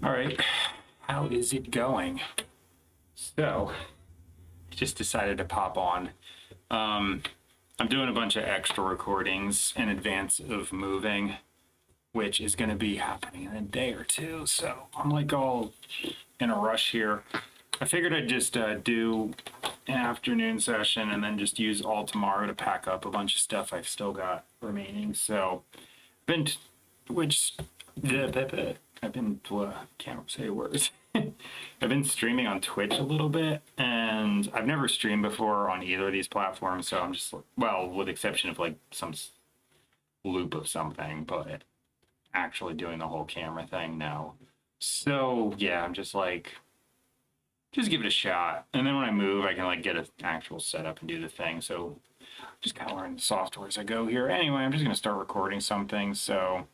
All right, how is it going? So, I just decided to pop on. I'm doing a bunch of extra recordings in advance of moving, which is going to be happening in a day or two. So, I'm like all in a rush here. I figured I'd just do an afternoon session and then just use all tomorrow to pack up a bunch of stuff I've still got remaining. So, can't say words. I've been streaming on Twitch a little bit, and I've never streamed before on either of these platforms, so I'm just, well, with the exception of like some loop of something, but actually doing the whole camera thing, no. So yeah, I'm just like, just give it a shot. And then when I move, I can like get an actual setup and do the thing. So just kind of learn the software as I go here. Anyway, I'm just going to start recording something. So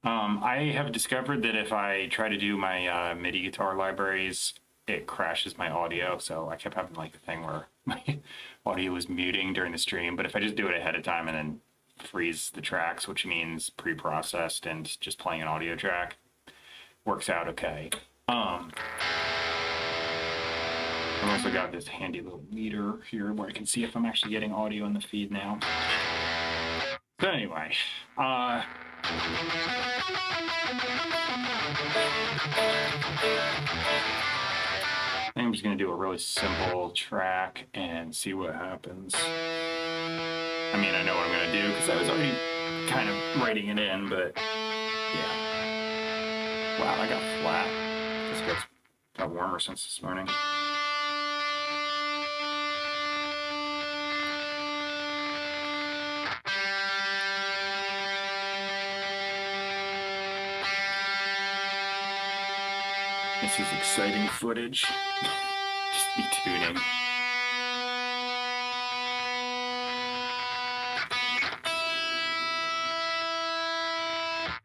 I have discovered that if I try to do my MIDI guitar libraries, it crashes my audio. So I kept having like the thing where my audio was muting during the stream. But if I just do it ahead of time and then freeze the tracks, which means pre-processed and just playing an audio track, works out okay. I've also got this handy little meter here where I can see if I'm actually getting audio in the feed now. So anyway, I think I'm just going to do a really simple track and see what happens. I mean, I know what I'm going to do because I was already kind of writing it in, but yeah. Wow, I got flat. This got warmer since this morning. This is exciting footage. Just be tuning.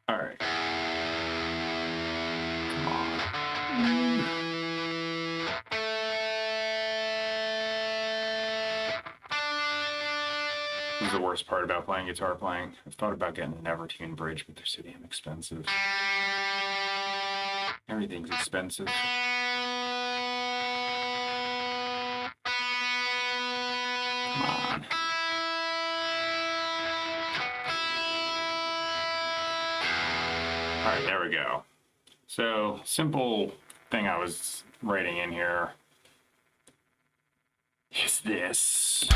All right. Come on. This is the worst part about playing guitar playing. I've thought about getting an Evertune bridge, but they're so damn expensive. Everything's expensive. Come on. All right, there we go. So, simple thing I was writing in here is this.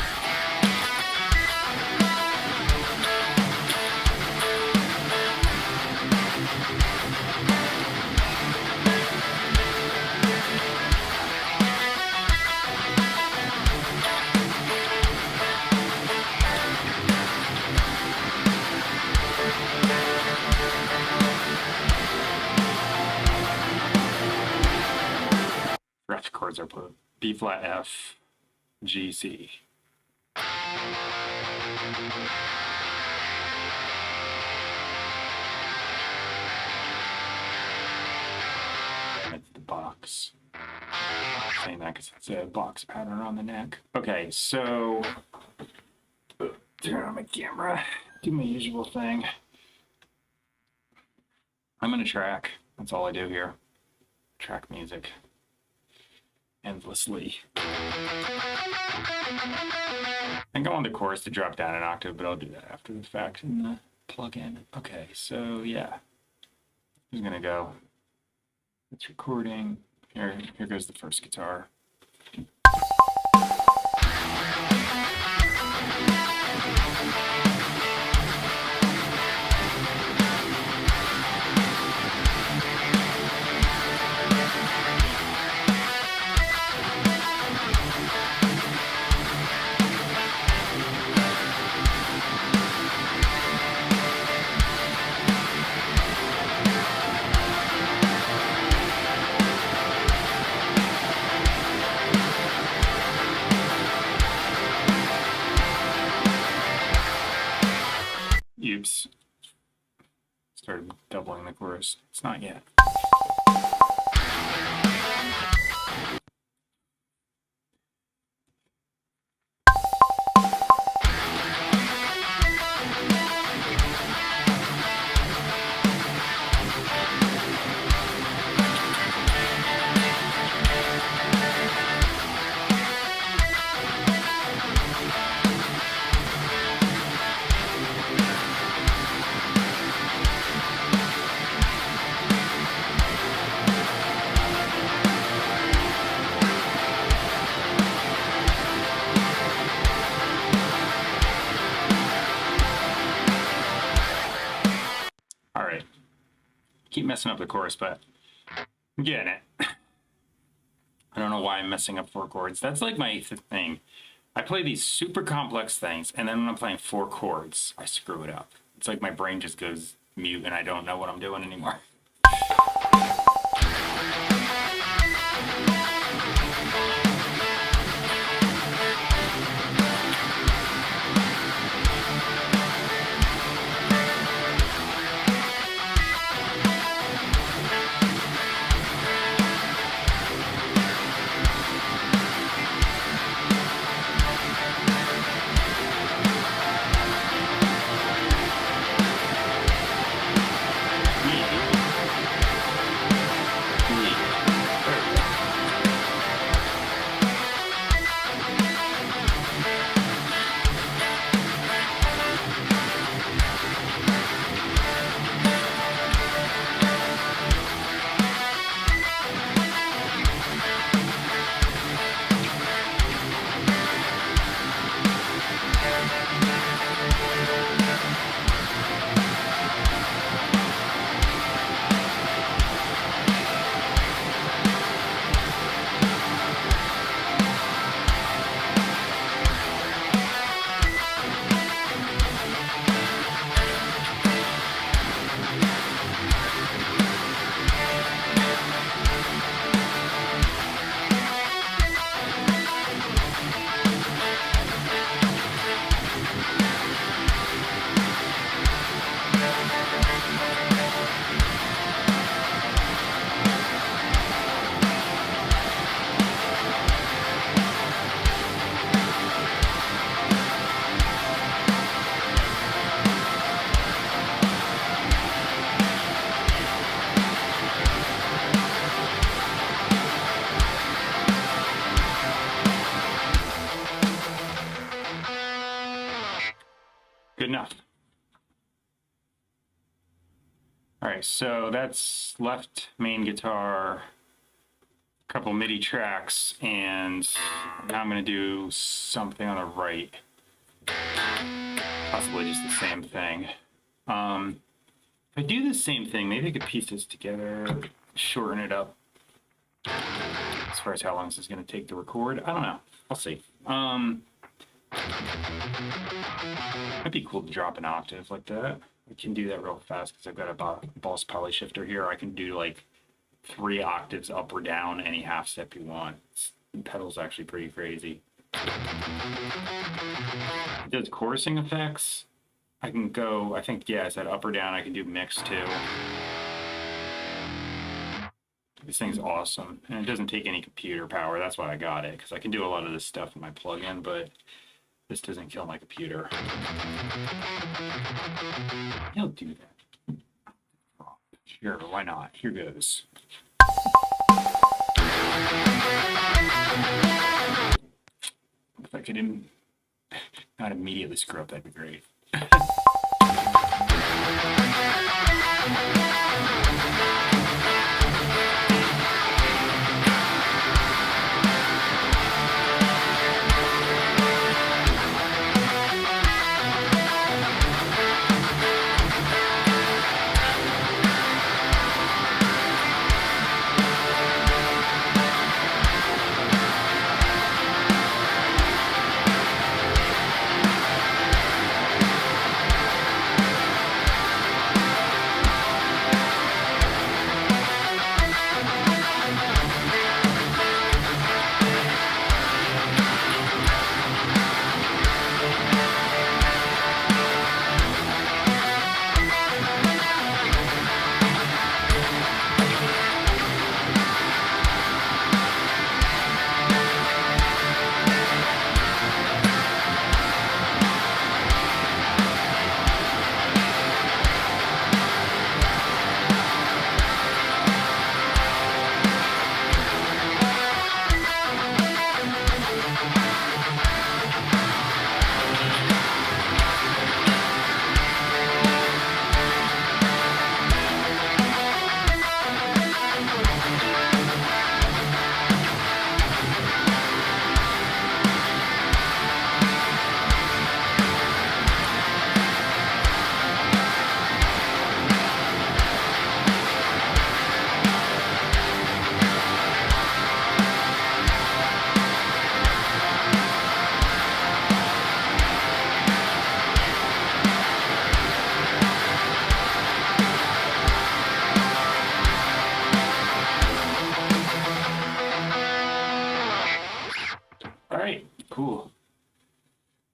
Fret chords are put B flat F G C. It's the box. I'm saying that because it's a box pattern on the neck. Okay, so turn on my camera, do my usual thing. I'm gonna track. That's all I do here. Track music endlessly. I think I want the chorus to drop down an octave, but I'll do that after the fact in the plugin. Okay, so yeah, who's gonna go? It's recording. Here goes the first guitar. Oops. Started doubling the chorus. It's not yet. messing up the chorus, but I'm getting it. I don't know why I'm messing up 4 chords. That's like my thing. I play these super complex things, and then when I'm playing 4 chords, I screw it up. It's like my brain just goes mute, and I don't know what I'm doing anymore. Good enough. All right, so that's left main guitar, a couple MIDI tracks, and now I'm gonna do something on the right. Possibly just the same thing. If I do the same thing, maybe I could piece this together, shorten it up. As far as how long this is gonna take to record, I don't know. I'll see. It'd be cool to drop an octave like that. I can do that real fast because I've got a Boss Poly Shifter here. I can do like 3 octaves up or down any half step you want. The pedal's actually pretty crazy. It does chorusing effects. I can go, I think, yeah, I said up or down. I can do mix too. This thing's awesome. And it doesn't take any computer power. That's why I got it, because I can do a lot of this stuff in my plugin, but this doesn't kill my computer. He'll do that. Sure, why not? Here goes. If I could not immediately screw up, that'd be great.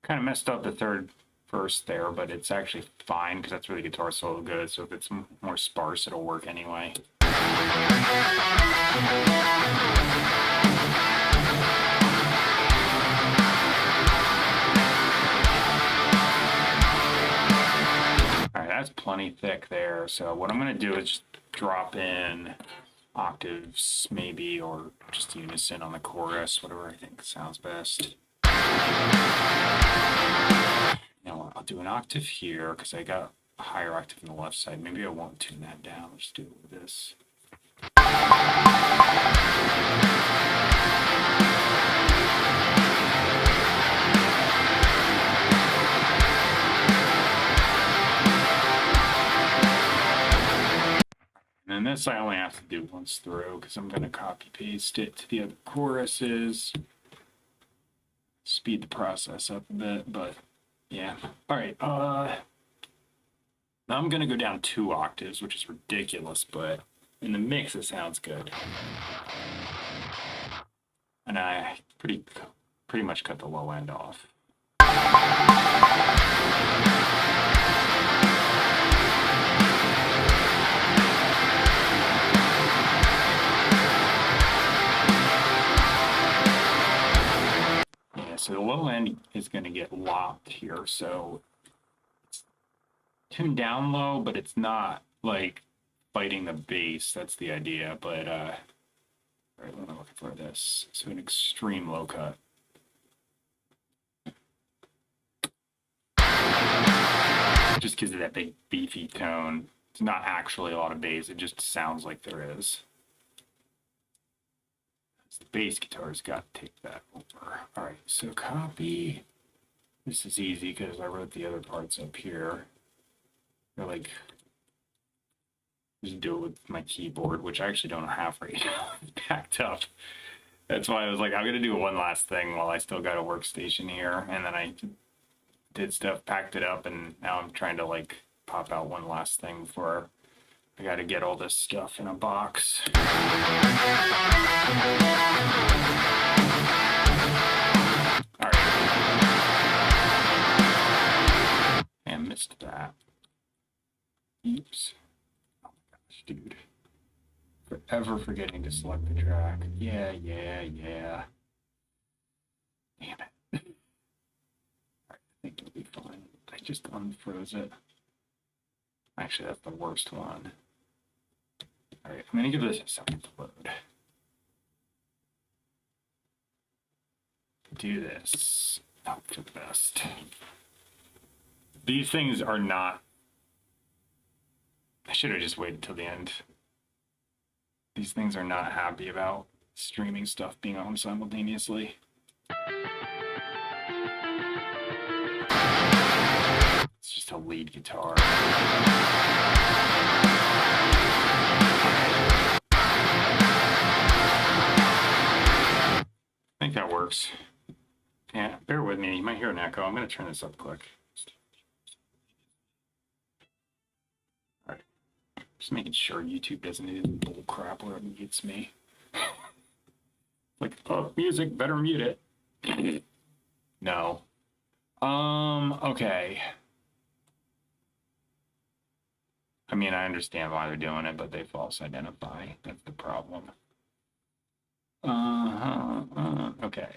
Kind of messed up the third verse there, but it's actually fine because that's where the guitar solo goes. So if it's more sparse, it'll work anyway. Alright, that's plenty thick there. So what I'm going to do is just drop in octaves maybe, or just unison on the chorus, whatever I think sounds best. Now I'll do an octave here because I got a higher octave on the left side. Maybe I won't tune that down. Let's do it with this. And this I only have to do once through because I'm going to copy paste it to the other choruses. Speed the process up a bit, but yeah. All right. Now I'm going to go down 2 octaves, which is ridiculous, but in the mix it sounds good. And I pretty much cut the low end off. So the low end is going to get lopped here, so it's tuned down low, but it's not like fighting the bass. That's the idea. But all right, what am I looking for? This, so an extreme low cut. Just gives it that big beefy tone. It's not actually a lot of bass. It just sounds like there is. The bass guitar's got to take that over. All right, so copy. This is easy because I wrote the other parts up here. They're like, just do it with my keyboard, which I actually don't have right now. It's packed up. That's why I was like, I'm gonna do one last thing while I still got a workstation here, and then I did stuff, packed it up, and now I'm trying to like pop out one last thing before I got to get all this stuff in a box. All right. And missed that. Oops. Oh my gosh, dude. Forever forgetting to select the track. Yeah. Damn it. All right, I think it'll be fine. I just unfroze it. Actually, that's the worst one. All right, I'm going to give this a second to load. Do this. Hope for the best. These things are not... I should have just waited till the end. These things are not happy about streaming stuff being on simultaneously. It's just a lead guitar. I think that works. Yeah, bear with me. You might hear an echo. I'm going to turn this up quick. All right. Just making sure YouTube doesn't do bull crap where it mutes me. Like, oh, music, better mute it. No. Okay. I mean, I understand why they're doing it, but they false identify. That's the problem. Okay.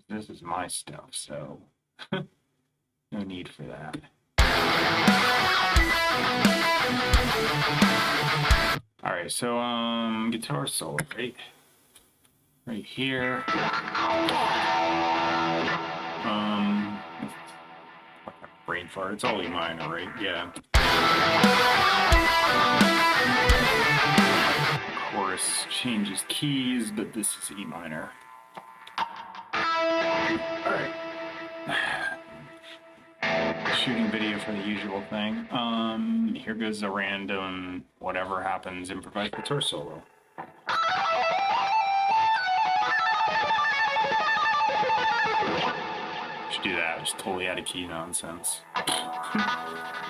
This is my stuff, so no need for that. All right, so guitar solo, right here. Brain fart. It's all E minor, right? Yeah. Chorus changes keys, but this is E minor. Alright. Shooting video for the usual thing. Here goes a random whatever happens improvised guitar solo. Should do that, just totally out of key nonsense.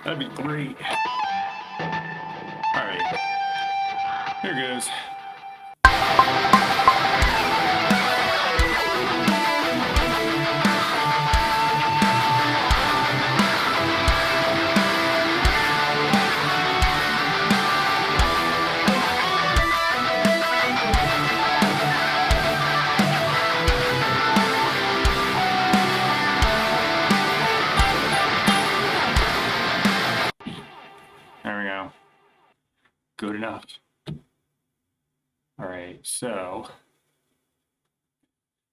That'd be great. Alright. Here goes. good enough. All right, so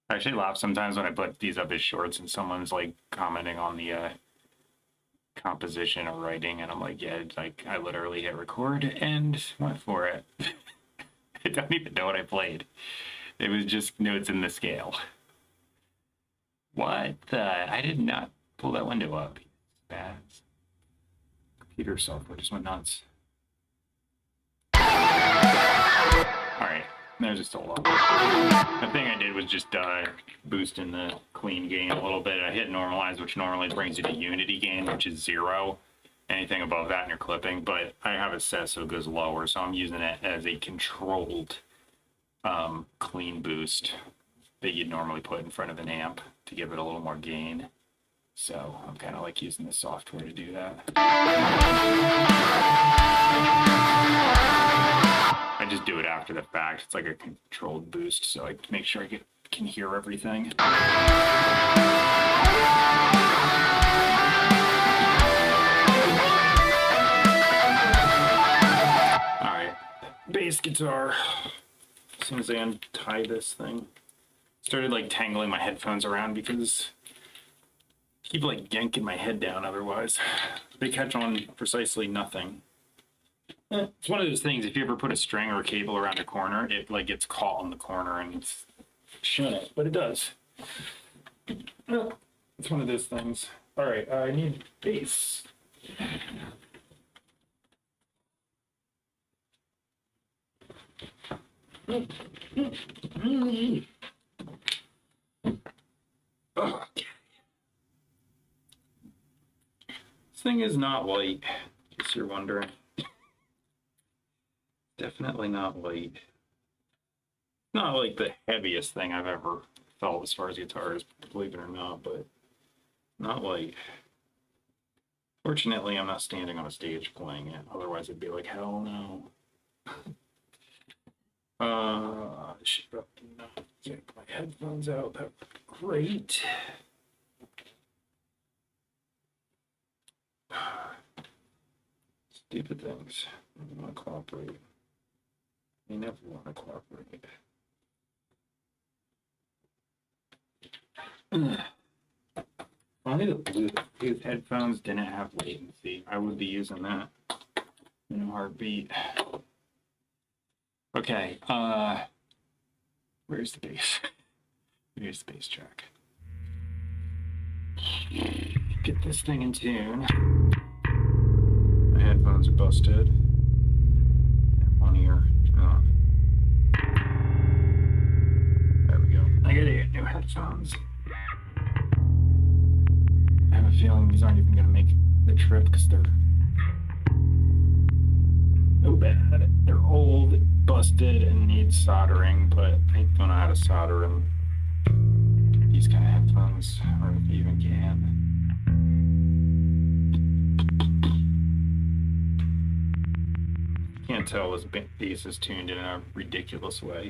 I actually laugh sometimes when I put these up as shorts and someone's like commenting on the composition or writing, and I'm like, yeah, it's like I literally hit record and went for it. I don't even know what I played. It was just notes in the scale. What the? I did not pull that window up. Bad. Computer software just went nuts. Alright, there's just a lot. The thing I did was just boost in the clean gain a little bit. I hit normalize, which normally brings you to unity gain, which is 0. Anything above that in your clipping, but I have it set so it goes lower, so I'm using it as a controlled clean boost that you'd normally put in front of an amp to give it a little more gain. So I'm kind of like using the software to do that. I just do it after the fact. It's like a controlled boost, so I make sure I can hear everything. Alright, bass guitar. As soon as I untie this thing, started like tangling my headphones around because I keep like yanking my head down otherwise. They catch on precisely nothing. It's one of those things, if you ever put a string or a cable around a corner, it like gets caught on the corner and it's shouldn't, but it does. It's one of those things. All right, I need bass. Okay. This thing is not light, in case you're wondering. Definitely not light. Not like the heaviest thing I've ever felt as far as guitars, believe it or not, but not light. Fortunately, I'm not standing on a stage playing it. Otherwise, it'd be like, hell no. I should probably not get my headphones out. That would be great. Stupid things. I don't want to cooperate. They never want to cooperate. Only the Bluetooth headphones didn't have latency. I would be using that in a heartbeat. Okay, where's the bass? Here's the bass track. Get this thing in tune. My headphones are busted. One ear. Oh. There we go. I gotta get new headphones. I have a feeling these aren't even gonna make the trip because they're so bad. They're old, busted, and need soldering, but I don't know how to solder them. These kind of headphones, or if you even can. Can't tell this bass is tuned in a ridiculous way.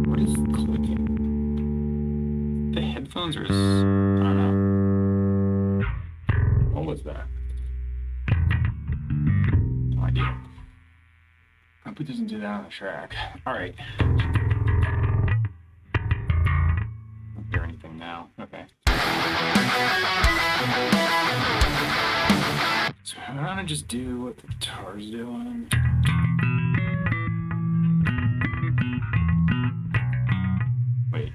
What is clicking? The headphones are... I don't know. What was that? No idea. I hope it doesn't do that on the track. Alright. Don't hear anything now. Okay. So I'm gonna just do what the guitar's doing. Wait.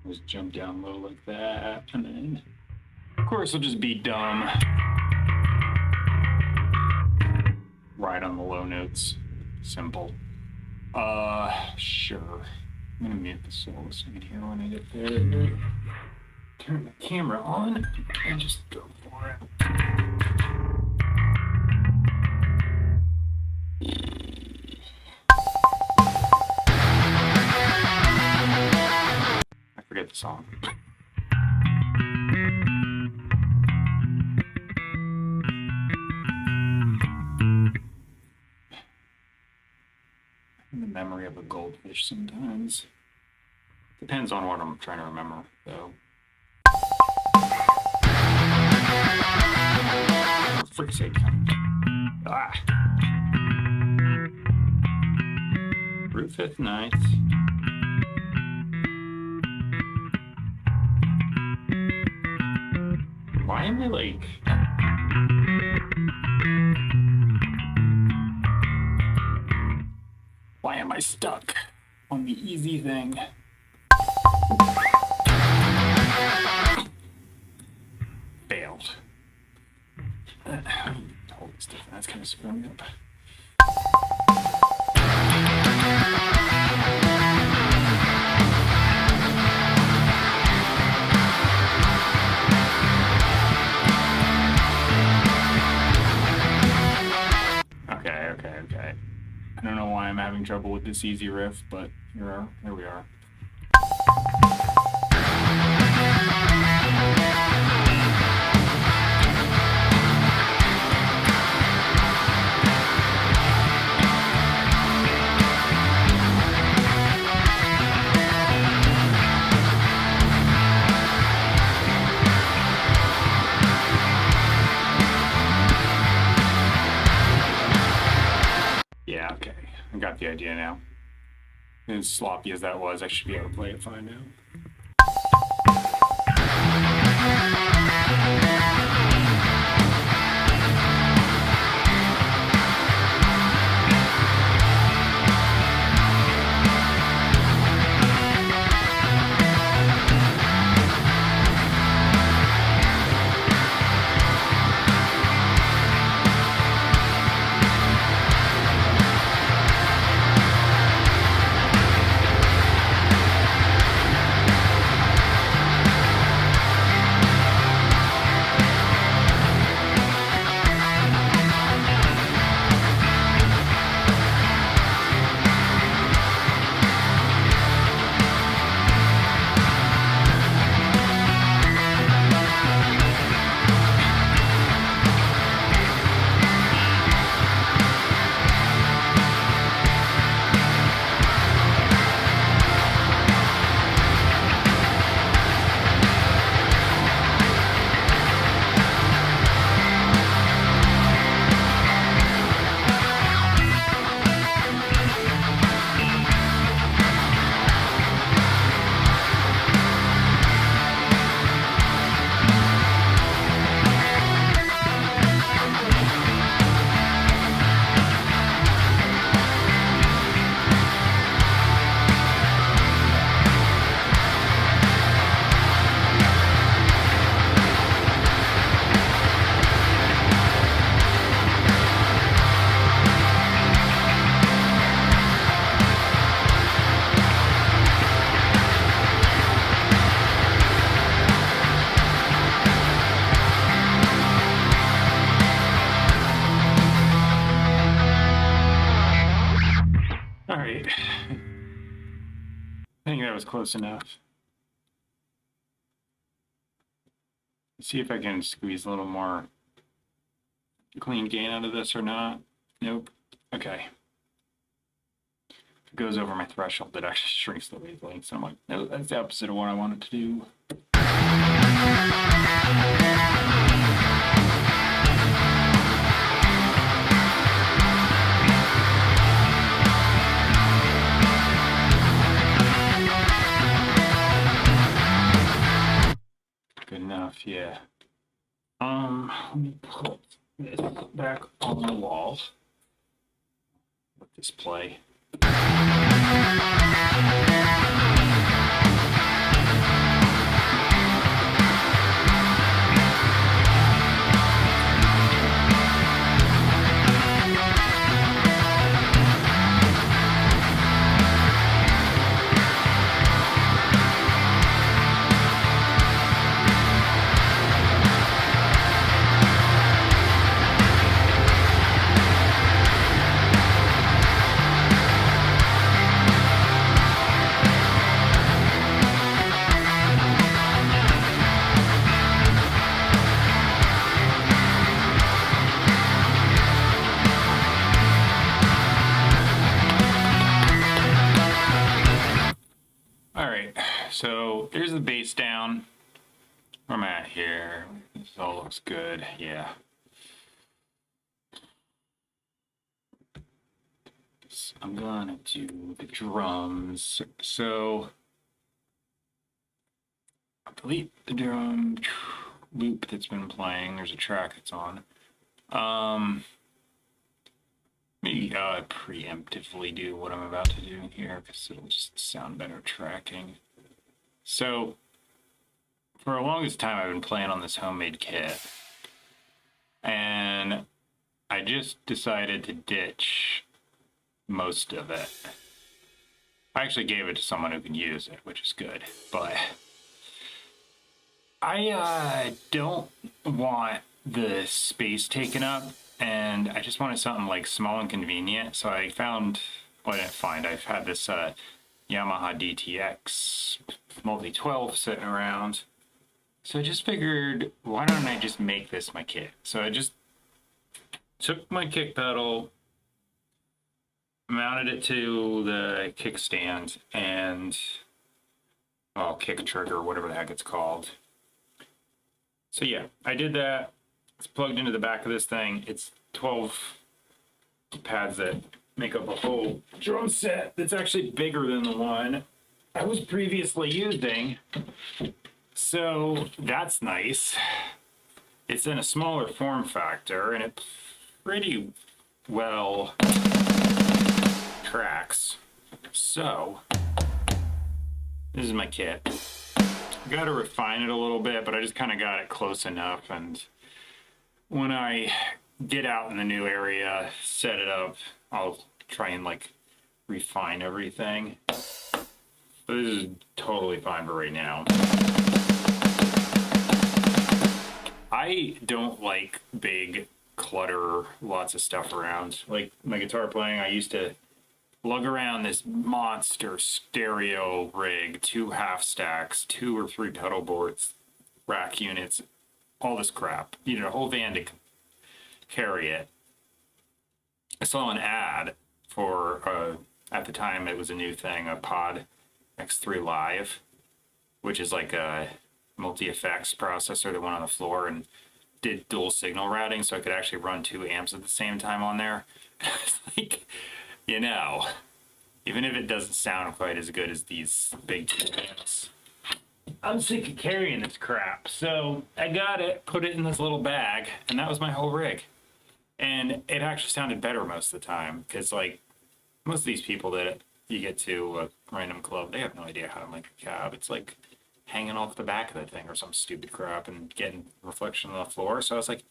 Just jump down low like that, and then of course I'll just be dumb. Right on the low notes. Simple. Sure. I'm gonna mute the solo so you can hear when I get there. Turn the camera on and just go for I forget the song. The memory of a goldfish sometimes. Depends on what I'm trying to remember, though. For frick's sake. Ah. Rufus Nights. Why am I like... Why am I stuck on the easy thing? Failed. Hold this different. That's kind of screwing me up. Okay. I don't know why I'm having trouble with this easy riff, but here we are. Yeah, okay. I got the idea now. As sloppy as that was, I should be able to play it fine now. Alright. I think that was close enough. Let's see if I can squeeze a little more clean gain out of this or not. Nope. Okay. If it goes over my threshold, it actually shrinks the wavelength. So I'm like, no, that's the opposite of what I wanted to do. Good enough, yeah. Let me put this back on the wall. Let this play. So here's the bass down. Where am I at here? This all looks good. Yeah. So I'm gonna do the drums. So I'll delete the drum loop that's been playing. There's a track that's on. Maybe preemptively do what I'm about to do here because it'll just sound better tracking. So for the longest time, I've been playing on this homemade kit, and I just decided to ditch most of it. I actually gave it to someone who can use it, which is good, but I don't want the space taken up, and I just wanted something like small and convenient. So I found, well, I didn't find, I've had this Yamaha DTX Multi-12 sitting around. So I just figured, why don't I just make this my kit? So I just took my kick pedal, mounted it to the kickstand, and kick trigger, whatever the heck it's called. So yeah, I did that. It's plugged into the back of this thing. It's 12 pads that make up a whole drum set that's actually bigger than the one I was previously using. So that's nice. It's in a smaller form factor, and it pretty well tracks. So this is my kit. Got to refine it a little bit, but I just kind of got it close enough. And when I get out in the new area, set it up, I'll try and like refine everything. But this is totally fine for right now. I don't like big clutter, lots of stuff around. Like my guitar playing, I used to lug around this monster stereo rig, 2 half stacks, 2 or 3 pedal boards, rack units, all this crap. You need a whole van to carry it. I saw an ad for, at the time it was a new thing, a Pod X3 Live, which is like a multi-effects processor that went on the floor and did dual signal routing, so I could actually run 2 amps at the same time on there. It's like, you know, even if it doesn't sound quite as good as these big amps, I'm sick of carrying this crap. So I got it, put it in this little bag, and that was my whole rig. And it actually sounded better most of the time, because like most of these people that you get to a random club, they have no idea how to make a cab. It's like hanging off the back of the thing or some stupid crap and getting reflection on the floor. So I was like,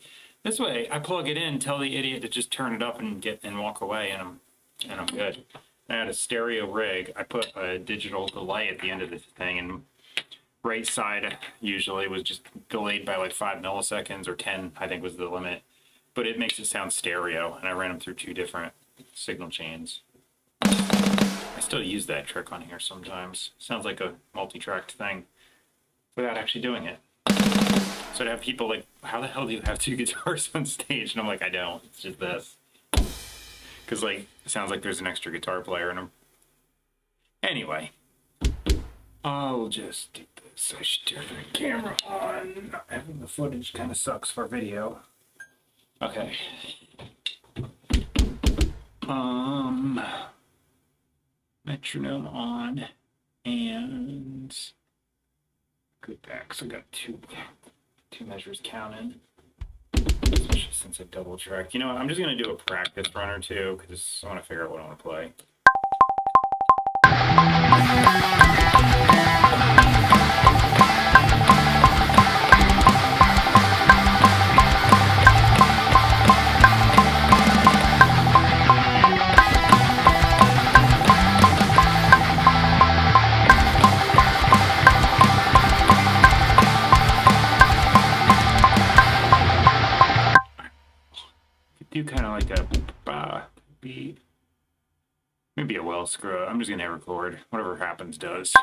this way I plug it in, tell the idiot to just turn it up and walk away, and I'm good. I had a stereo rig. I put a digital delay at the end of the thing, and right side usually was just delayed by like 5 milliseconds or 10, I think was the limit. But it makes it sound stereo, and I ran them through 2 different signal chains. I still use that trick on here sometimes. Sounds like a multi-tracked thing without actually doing it. So to have people like, how the hell do you have 2 guitars on stage? And I'm like, I don't. It's just this. Because like, it sounds like there's an extra guitar player in them. Anyway, I'll just do this. I should turn the camera on. Not having the footage kind of sucks for video. Okay. Metronome on, and good back. So I got two measures counted. Especially since I double tracked. You know what? I'm just gonna do a practice run or two because I want to figure out what I want to play. Do kind of like a beat, maybe a well screw. I'm just gonna hit record. Whatever happens, does.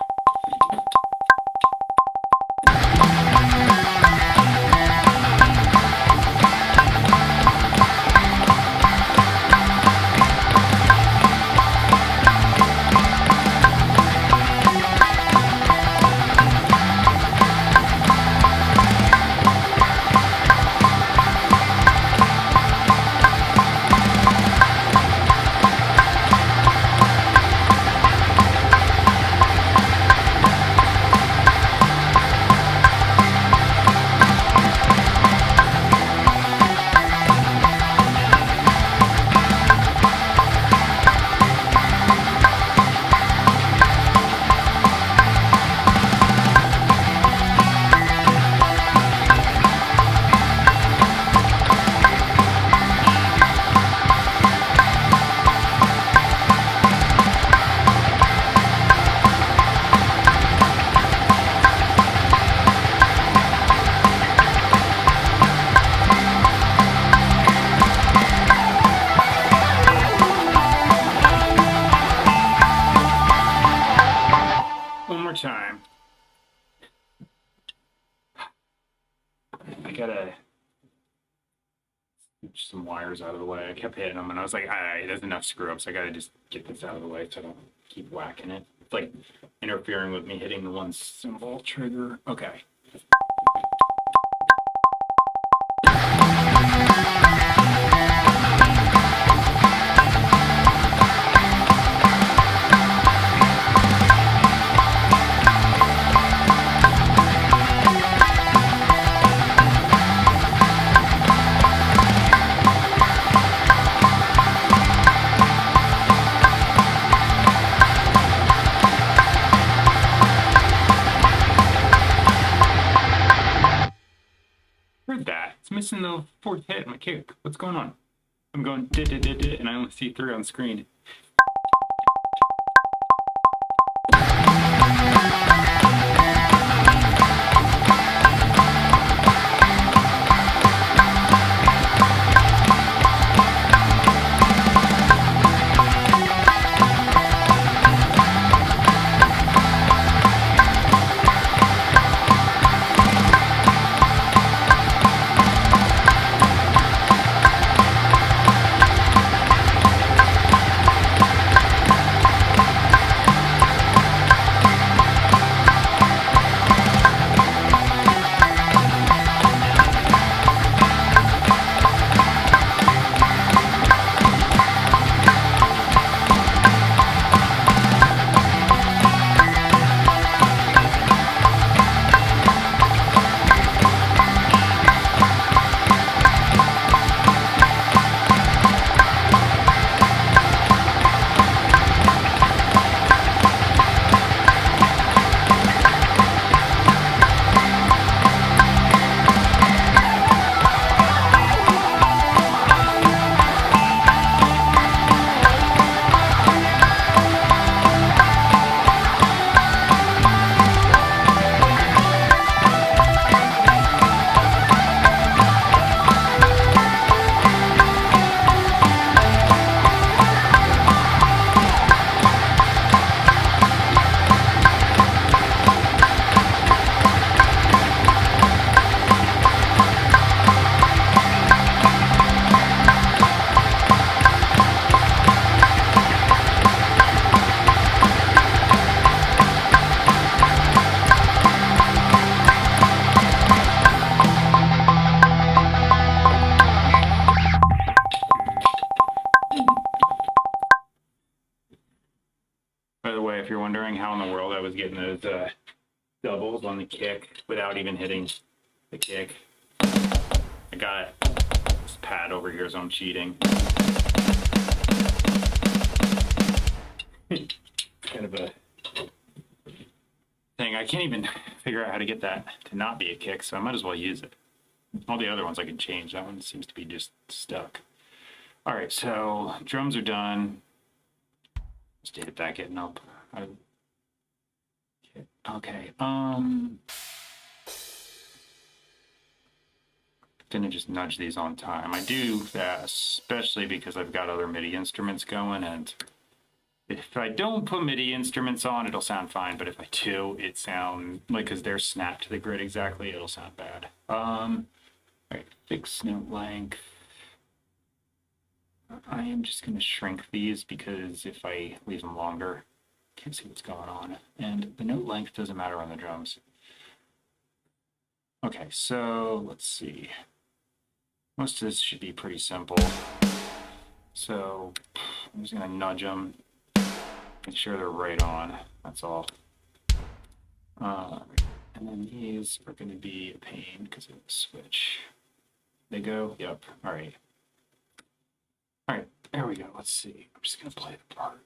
some wires out of the way. I kept hitting them, and I was like, all right, there's enough screw ups. I gotta just get this out of the way so I don't keep whacking it. It's like interfering with me hitting the one symbol trigger. Okay. Heard that. It's missing the fourth hit in my kick. What's going on? I'm going and I only see 3 on screen. By the way, if you're wondering how in the world I was getting those doubles on the kick without even hitting the kick, I got this pad over here, so I'm cheating. Kind of a thing. I can't even figure out how to get that to not be a kick, so I might as well use it. All the other ones I can change. That one seems to be just stuck. All right, so drums are done. Just hit that getting up. Okay. Gonna just nudge these on time. I do that especially because I've got other MIDI instruments going, and if I don't put MIDI instruments on, it'll sound fine. But if I do, it sound like, because they're snapped to the grid exactly, it'll sound bad. All right, fix note length. I am just going to shrink these because if I leave them longer, I can't see what's going on. And the note length doesn't matter on the drums. Okay, so let's see. Most of this should be pretty simple. So I'm just going to nudge them, make sure they're right on. That's all. And then these are going to be a pain because of the switch. They go? Yep. All right. All right, there we go. Let's see. I'm just going to play the part.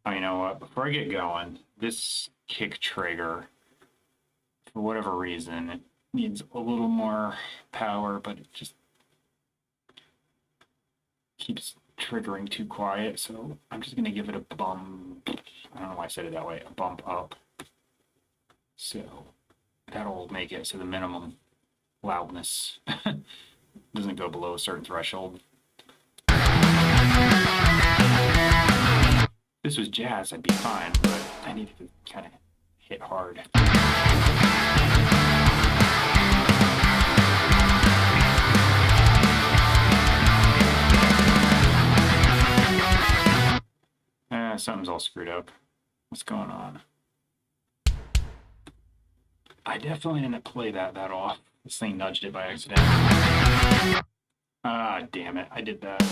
Oh, you know what? Before I get going, this kick trigger, for whatever reason, it needs a little more power, but it just keeps triggering too quiet. So I'm just going to give it a bump. I don't know why I said it that way. A bump up. So that'll make it so the minimum loudness doesn't go below a certain threshold. If this was jazz, I'd be fine, but I needed to kind of hit hard. drum's all screwed up. What's going on? I definitely didn't play that off. This thing nudged it by accident. Ah, damn it. I did that.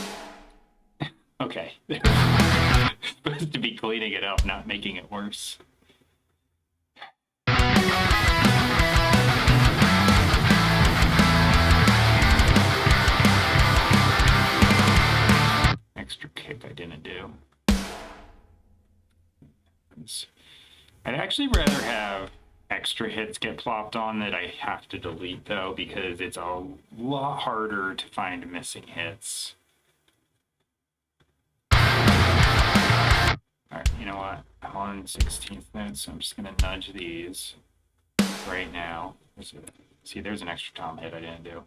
Okay. Supposed to be cleaning it up, not making it worse. Extra kick I didn't do. I'd actually rather have extra hits get plopped on that I have to delete, though, because it's a lot harder to find missing hits. Alright, you know what? I'm on 16th note, so I'm just going to nudge these right now. See, there's an extra tom hit I didn't do.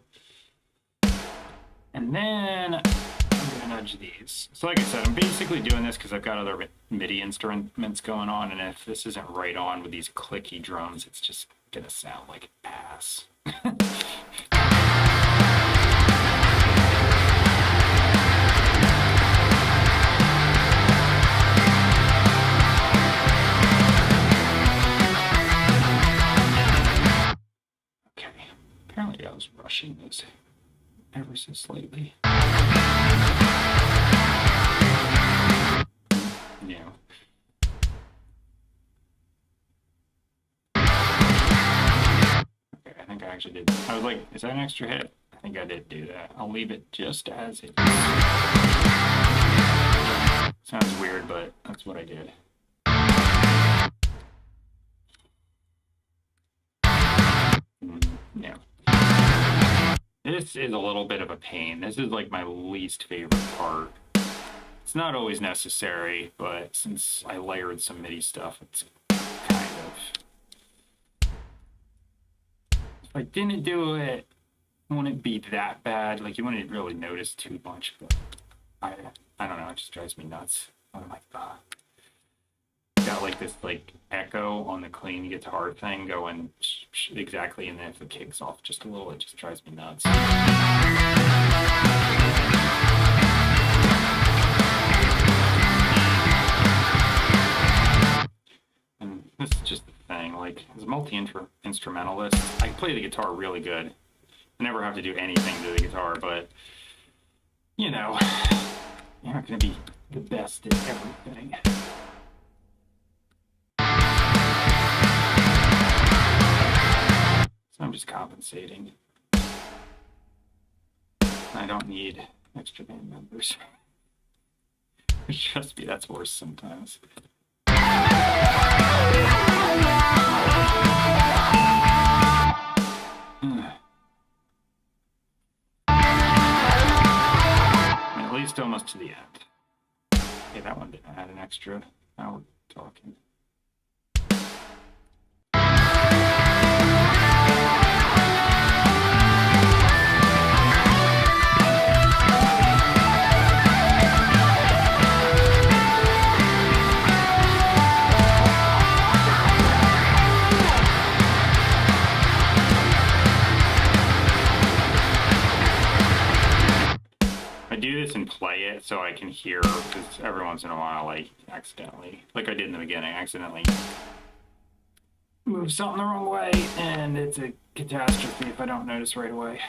And then I'm going to nudge these. So like I said, I'm basically doing this because I've got other MIDI instruments going on, and if this isn't right on with these clicky drums, it's just going to sound like ass. Okay, apparently I was rushing those ever so slightly. Yeah. Okay, I think I actually did. I was like, is that an extra hit? I think I did do that. I'll leave it just as it is. Sounds weird, but that's what I did. Yeah. This is a little bit of a pain. This is like my least favorite part. It's not always necessary, but since I layered some MIDI stuff, it's kind of... If I didn't do it, it wouldn't be that bad. Like, you wouldn't really notice too much, but I don't know, it just drives me nuts. Oh my god. Got like this like echo on the clean guitar thing going exactly, and then if it kicks off just a little, it just drives me nuts. And this is just the thing, like, as a multi-instrumentalist, I play the guitar really good. I never have to do anything to the guitar, but, you know, you're not going to be the best at everything. So I'm just compensating. I don't need extra band members. Trust me, that's worse sometimes. At least almost to the end. Okay, that one didn't add an extra. Now we're talking. And play it so I can hear, because every once in a while I accidentally, like I did in the beginning, accidentally move something the wrong way, and it's a catastrophe if I don't notice right away.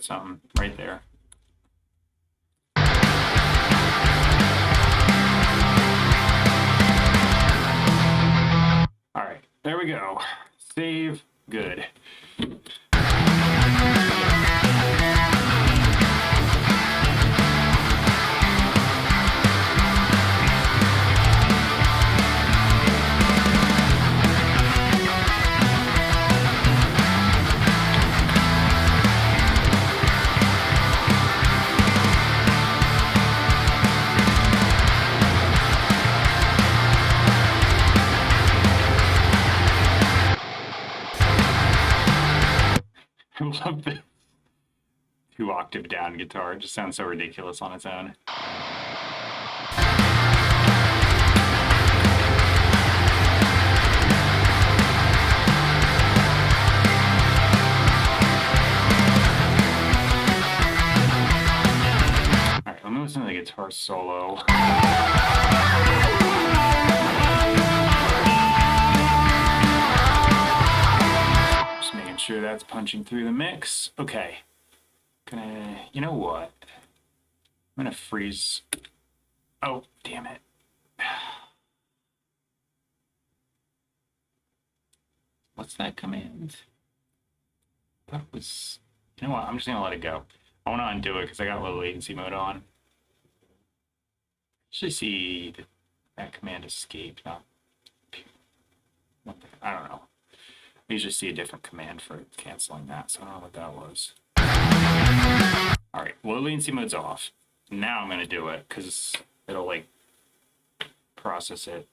Something right there. All right, there we go. Save, good. I love this 2-octave down guitar. It just sounds so ridiculous on its own. guitar solo. Just making sure that's punching through the mix. Okay. You know what? I'm gonna freeze. Oh, damn it. What's that command? That was, you know what? I'm just gonna let it go. I want to undo it because I got low latency mode on. Actually, see that command escape. Not. I don't know. I usually see a different command for canceling that, so I don't know what that was. All right, low latency mode's off. Now I'm gonna do it because it'll like process it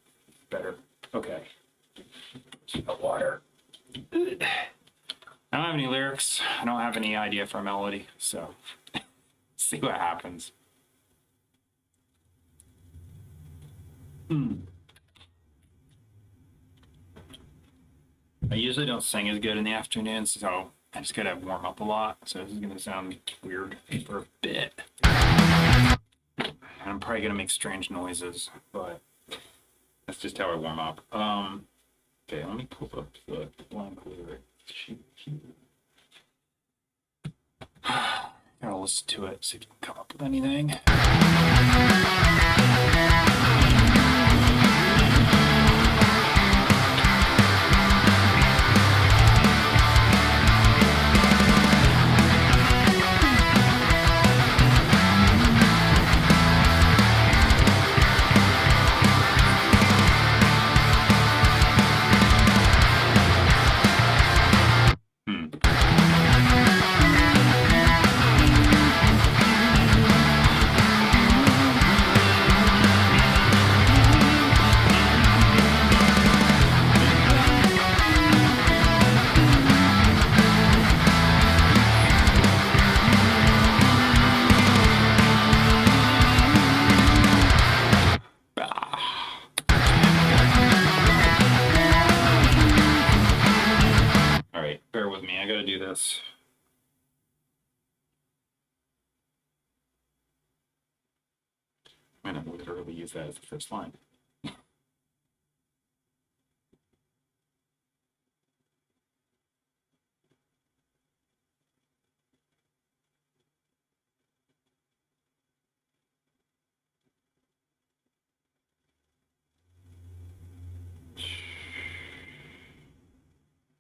better. Okay. Water. I don't have any lyrics. I don't have any idea for a melody, so see what happens. I usually don't sing as good in the afternoon, so I just gotta warm up a lot. So this is gonna sound weird for a bit. I'm probably gonna make strange noises, but that's just how I warm up. Okay, let me pull up the blank lyric sheet. Gotta listen to it, see if you can come up with anything. Bear with me, I gotta do this. I'm gonna literally use that as the first line.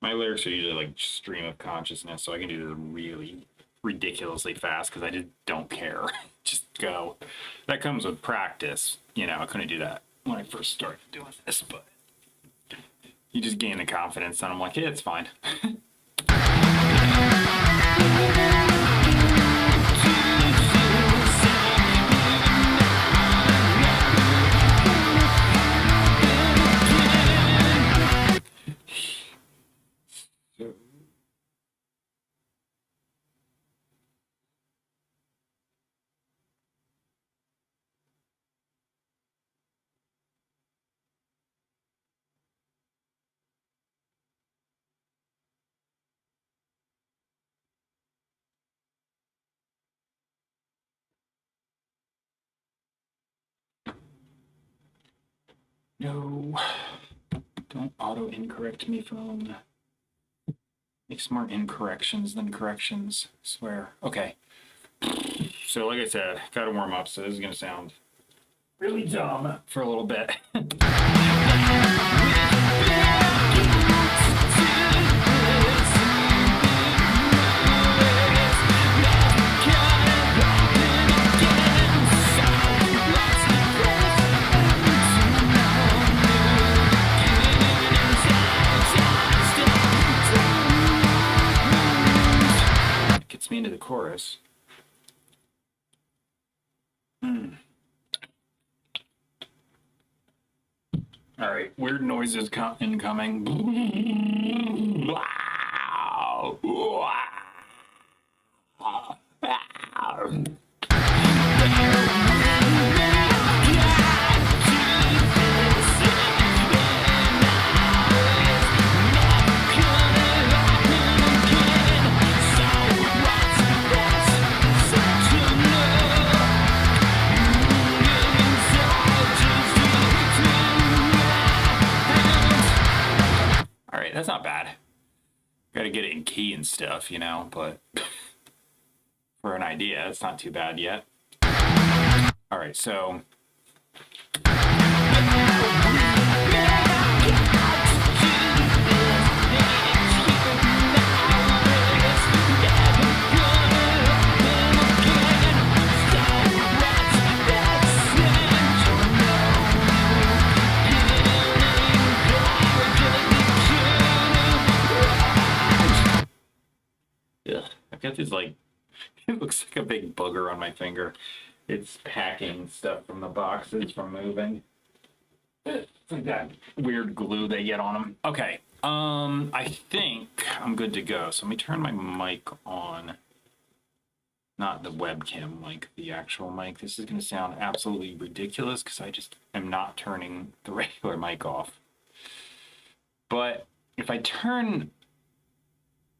My lyrics are usually like stream of consciousness, so I can do this really ridiculously fast because I just don't care. Just go. That comes with practice. You know, I couldn't do that when I first started doing this, but you just gain the confidence, and I'm like, yeah, it's fine. No, don't auto incorrect me, phone. Makes more incorrections than corrections, I swear. Okay. So like I said, gotta warm up, so this is gonna sound really dumb for a little bit. Gets me into the chorus. All right, weird noises incoming. Got to get it in key and stuff, you know, but for an idea, it's not too bad yet. All right, so ugh, I've got this like, it looks like a big booger on my finger. It's packing stuff from the boxes from moving. It's like that weird glue they get on them. Okay, I think I'm good to go. So let me turn my mic on. Not the webcam mic, the actual mic. This is going to sound absolutely ridiculous because I just am not turning the regular mic off. But if I turn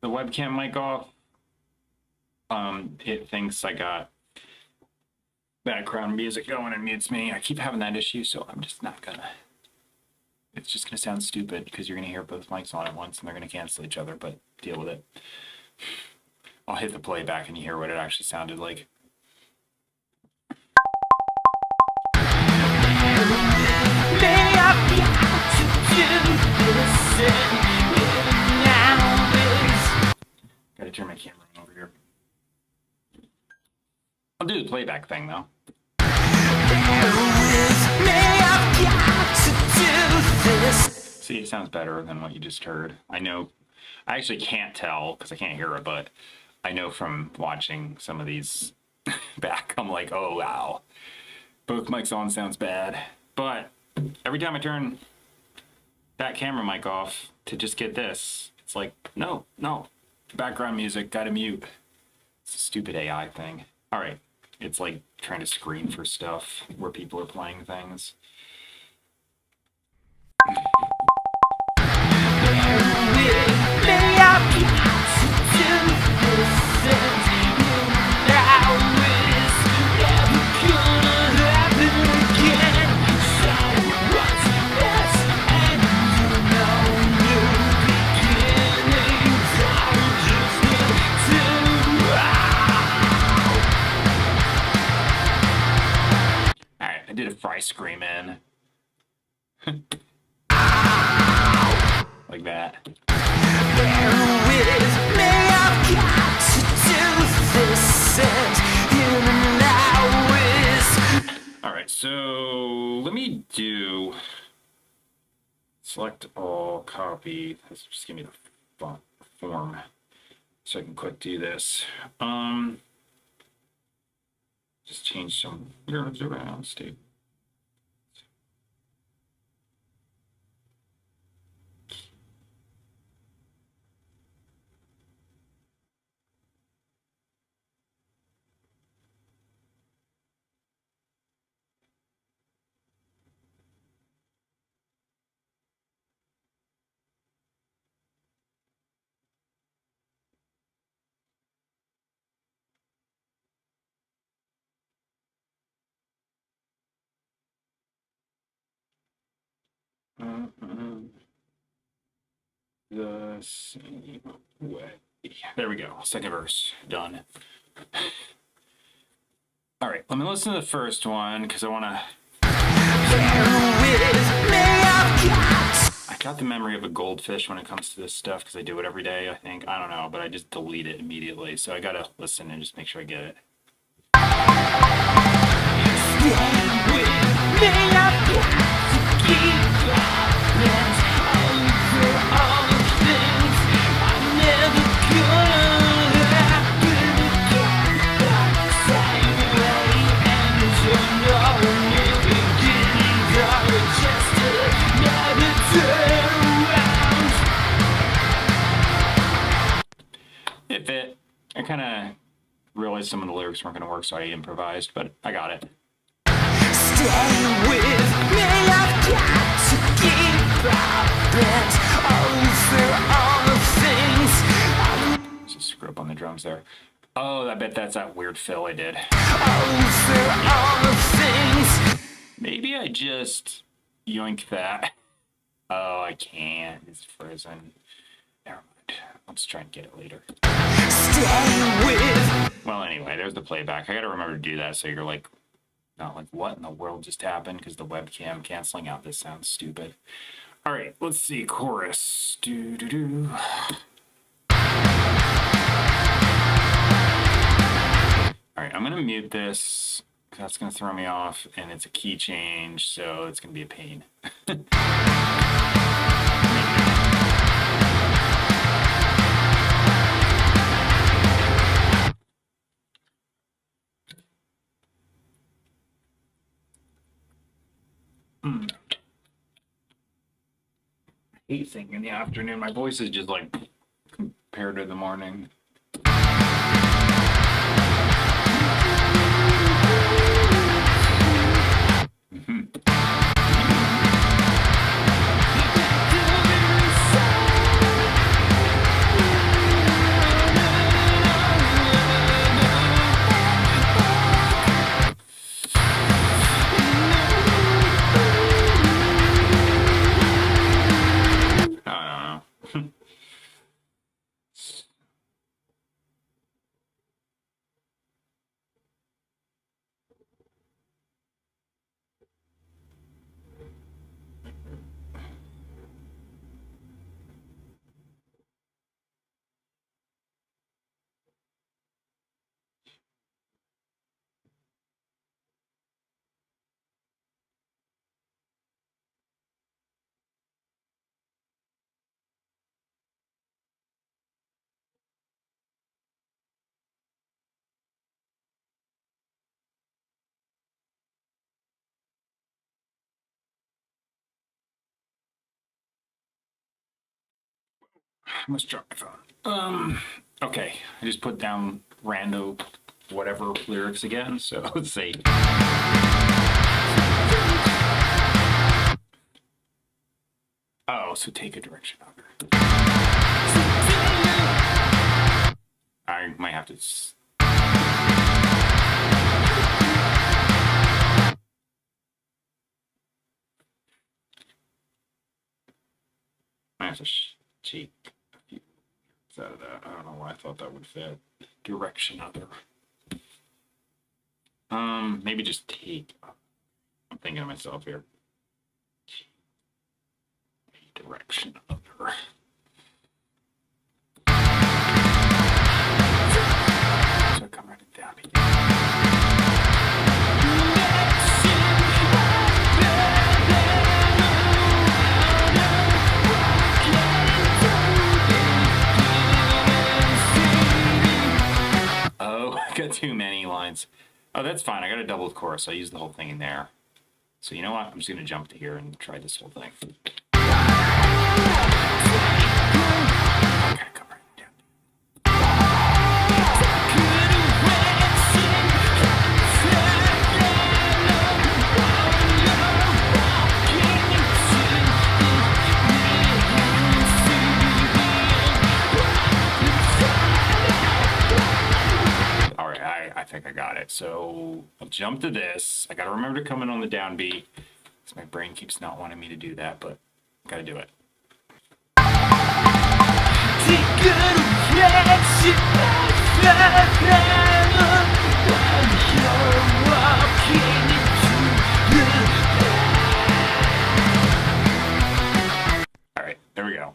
the webcam mic off, it thinks I got background music going and mutes me. I keep having that issue, so I'm just not gonna. It's just gonna sound stupid because you're gonna hear both mics on at once and they're gonna cancel each other, but deal with it. I'll hit the playback and you hear what it actually sounded like. Gotta turn my camera on over here. I'll do the playback thing though. See, it sounds better than what you just heard. I know, I actually can't tell because I can't hear it, but I know from watching some of these back, I'm like, oh wow, both mics on sounds bad. But every time I turn that camera mic off to just get this, it's like, no, background music, gotta mute. It's a stupid AI thing. All right, it's like trying to screen for stuff where people are playing things. I did a fry scream in. Like that. Alright, so let me do select all, copy. Let's just give me the form so I can quick do this. Just change some words around, Steve. The same way. There we go. Second verse done. All right, let me listen to the first one because I want to. I got the memory of a goldfish when it comes to this stuff because I do it every day. I think I don't know, but I just delete it immediately. So I gotta listen and just make sure I get it. It fit. I kind of realized some of the lyrics weren't going to work, so I improvised, but I got it. Stay with me, I've got to keep up over all the things. Just screw up on the drums there. Oh, I bet that's that weird fill I did. Over all the things. Maybe I just yoink that. Oh, I can't. It's frozen. Never mind. I'll just try and get it later. Stay with. Well, anyway, there's the playback. I gotta remember to do that so you're like, not like, what in the world just happened? Because the webcam canceling out this sounds stupid. All right, let's see. Chorus. Do do do. All right, I'm gonna mute this. That's gonna throw me off, and it's a key change, so it's gonna be a pain. I hate singing in the afternoon. My voice is just like compared to the morning. I don't know. I must drop my phone. Okay, I just put down rando whatever lyrics again, so let's see. Oh, so take a direction other. I might have to. I have to cheat a few out of that. I don't know why I thought that would fit. Direction other. Maybe just take. I'm thinking to myself here. Direction other. So come right down again. Oh, I got too many lines. Oh, that's fine. I got a double chorus. I used the whole thing in there. So you know what? I'm just gonna jump to here and try this whole thing. I gotta come right down. All right, I think I got it. So I'll jump to this. I gotta remember to come in on the downbeat. Because my brain keeps not wanting me to do that, but I gotta do it. All right, there we go.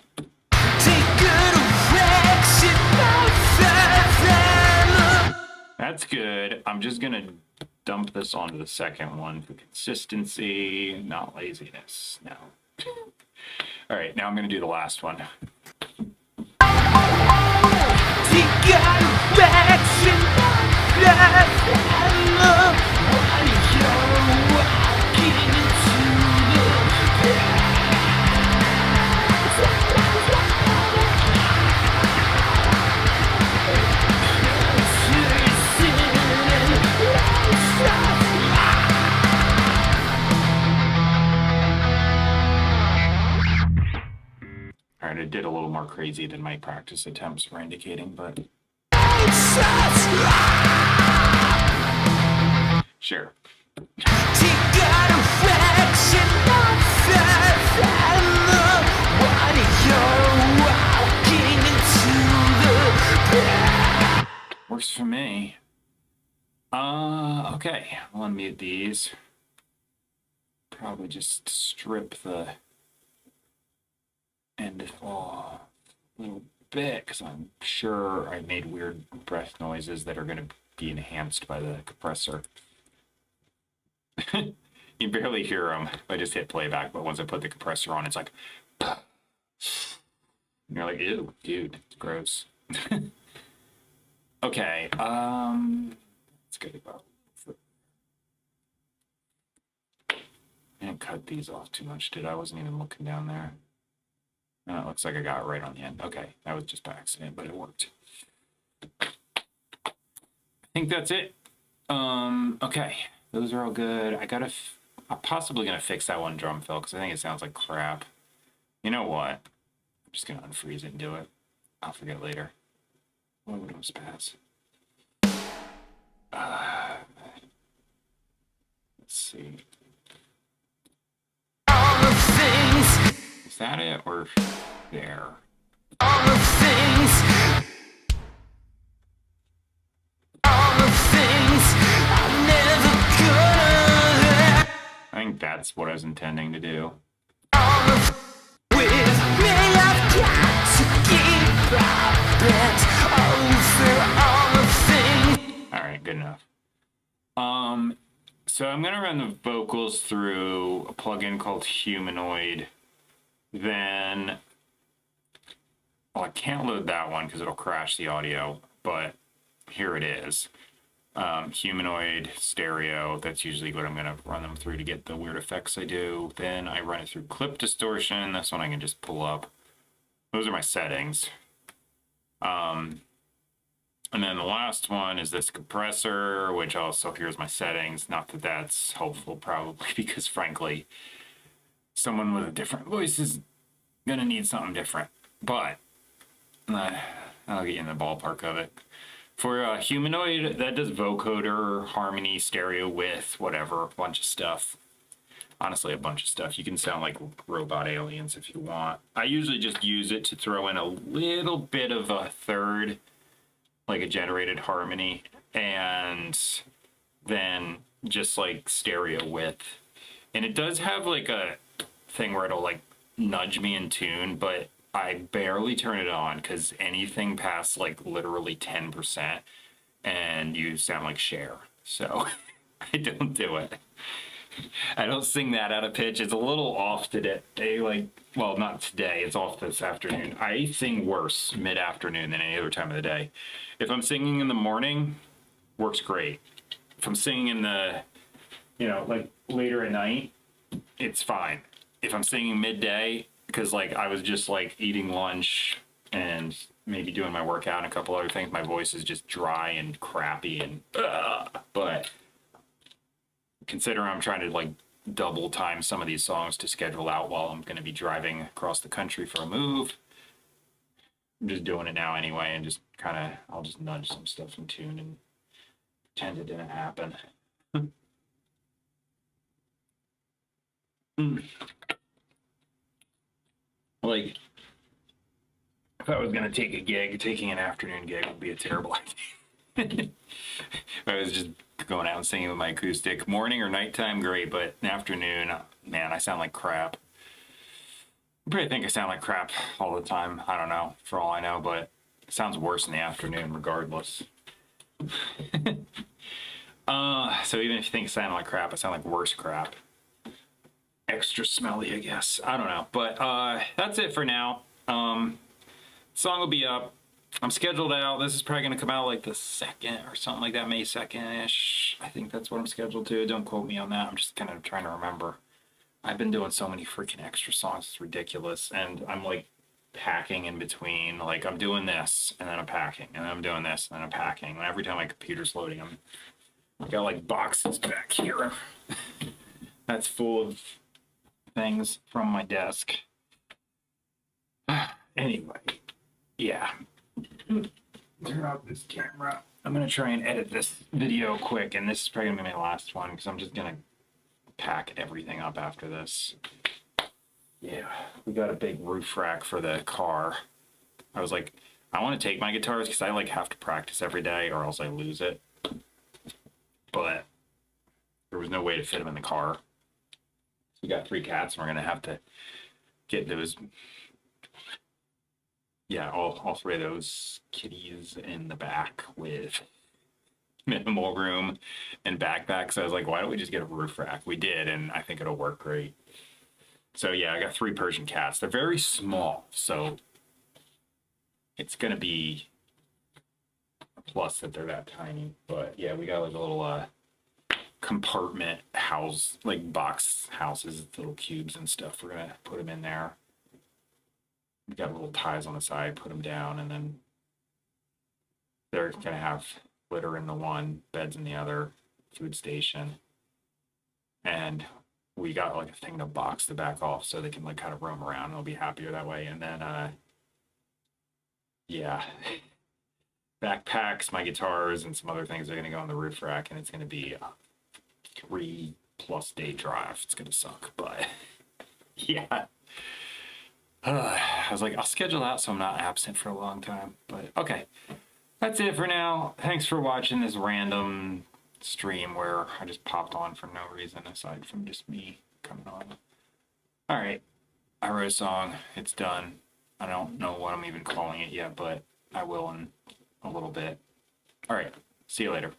That's good. I'm just gonna dump this onto the second one for consistency, not laziness. No. All right, now I'm gonna do the last one. All right, I did a little more crazy than my practice attempts were indicating, but sure. What you're walking into. Works for me. Okay. I'll unmute these. Probably just strip the end off a little bit because I'm sure I made weird breath noises that are going to be enhanced by the compressor. You barely hear them. I just hit playback, but once I put the compressor on, it's like, and you're like, ew, dude, it's gross. Okay, let's get about. I didn't cut these off too much, did I? Wasn't even looking down there. It looks like I got it right on the end. Okay, that was just by accident, but it worked. I think that's it. Okay, those are all good. I'm possibly gonna fix that one drum fill because I think it sounds like crap. You know what? I'm just gonna unfreeze it and do it. I'll forget later. What would those pass? Let's see. All the things, Is that it or there? all the things, all the things I'm never gonna I think that's what I was intending to do. all of with me. I've got to keep up and over all the things. All right, good enough. So I'm gonna run the vocals through a plugin called Humanoid. Then, well, I can't load that one because it'll crash the audio, but here it is. Humanoid stereo. That's usually what I'm gonna run them through to get the weird effects I do. Then I run it through Clip Distortion. That's one I can just pull up. Those are my settings. And then the last one is this compressor, which also here's my settings. Not that that's helpful, probably, because frankly, someone with a different voice is gonna need something different. But I'll get you in the ballpark of it. For Humanoid, that does vocoder, harmony, stereo width, whatever, a bunch of stuff. Honestly, a bunch of stuff. You can sound like robot aliens if you want. I usually just use it to throw in a little bit of a third, like a generated harmony, and then just like stereo width. And it does have like a thing where it'll like nudge me in tune, but I barely turn it on because anything past like literally 10% and you sound like Cher. So I don't do it. I don't sing that out of pitch. It's a little off today. Like, well, not today. It's off this afternoon. I sing worse mid-afternoon than any other time of the day. If I'm singing in the morning, works great. If I'm singing in the, like later at night, it's fine. If I'm singing midday, because like I was just like eating lunch and maybe doing my workout and a couple other things, my voice is just dry and crappy and but consider I'm trying to like double time some of these songs to schedule out while I'm going to be driving across the country for a move. I'm just doing it now anyway, and just kind of I'll just nudge some stuff in tune and pretend it didn't happen. Like, if I was going to take a gig, taking an afternoon gig would be a terrible idea. If I was just going out and singing with my acoustic. Morning or nighttime, great, but in afternoon, man, I sound like crap. I probably think I sound like crap all the time. I don't know, for all I know, but it sounds worse in the afternoon regardless. So even if you think I sound like crap, I sound like worse crap. Extra smelly, I guess. I don't know, but that's it for now. Song will be up. I'm scheduled out. This is probably going to come out like the 2nd or something like that, May 2nd-ish. I think that's what I'm scheduled to. Don't quote me on that. I'm just kind of trying to remember. I've been doing so many freaking extra songs. It's ridiculous. And I'm like packing in between. Like I'm doing this and then I'm packing. And then I'm doing this and then I'm packing. And every time my computer's loading, I got like boxes back here. That's full of things from my desk. Anyway, yeah. Turn off this camera. I'm gonna try and edit this video quick, and this is probably gonna be my last one because I'm just gonna pack everything up after this. Yeah, we got a big roof rack for the car. I was like, I want to take my guitars because I like have to practice every day or else I lose it. But there was no way to fit them in the car. So we got 3 cats and we're gonna have to get those. Yeah, all 3 of those kitties in the back with minimal room and backpacks. So I was like, why don't we just get a roof rack? We did, and I think it'll work great. So yeah, I got 3 Persian cats. They're very small, so it's gonna be a plus that they're that tiny. But yeah, we got like a little compartment house, like box houses, little cubes and stuff. We're gonna put them in there. We got little ties on the side, put them down, and then they're gonna have litter in the one, beds in the other, food station, and we got like a thing to box the back off so they can like kind of roam around. They'll be happier that way. And then yeah, backpacks, my guitars, and some other things are gonna go on the roof rack, and it's gonna be a 3+ day drive. It's gonna suck, but yeah. I was like, I'll schedule out so I'm not absent for a long time. But okay, that's it for now. Thanks for watching this random stream where I just popped on for no reason aside from just me coming on. All right, I wrote a song. It's done. I don't know what I'm even calling it yet, but I will in a little bit. All right, see you later.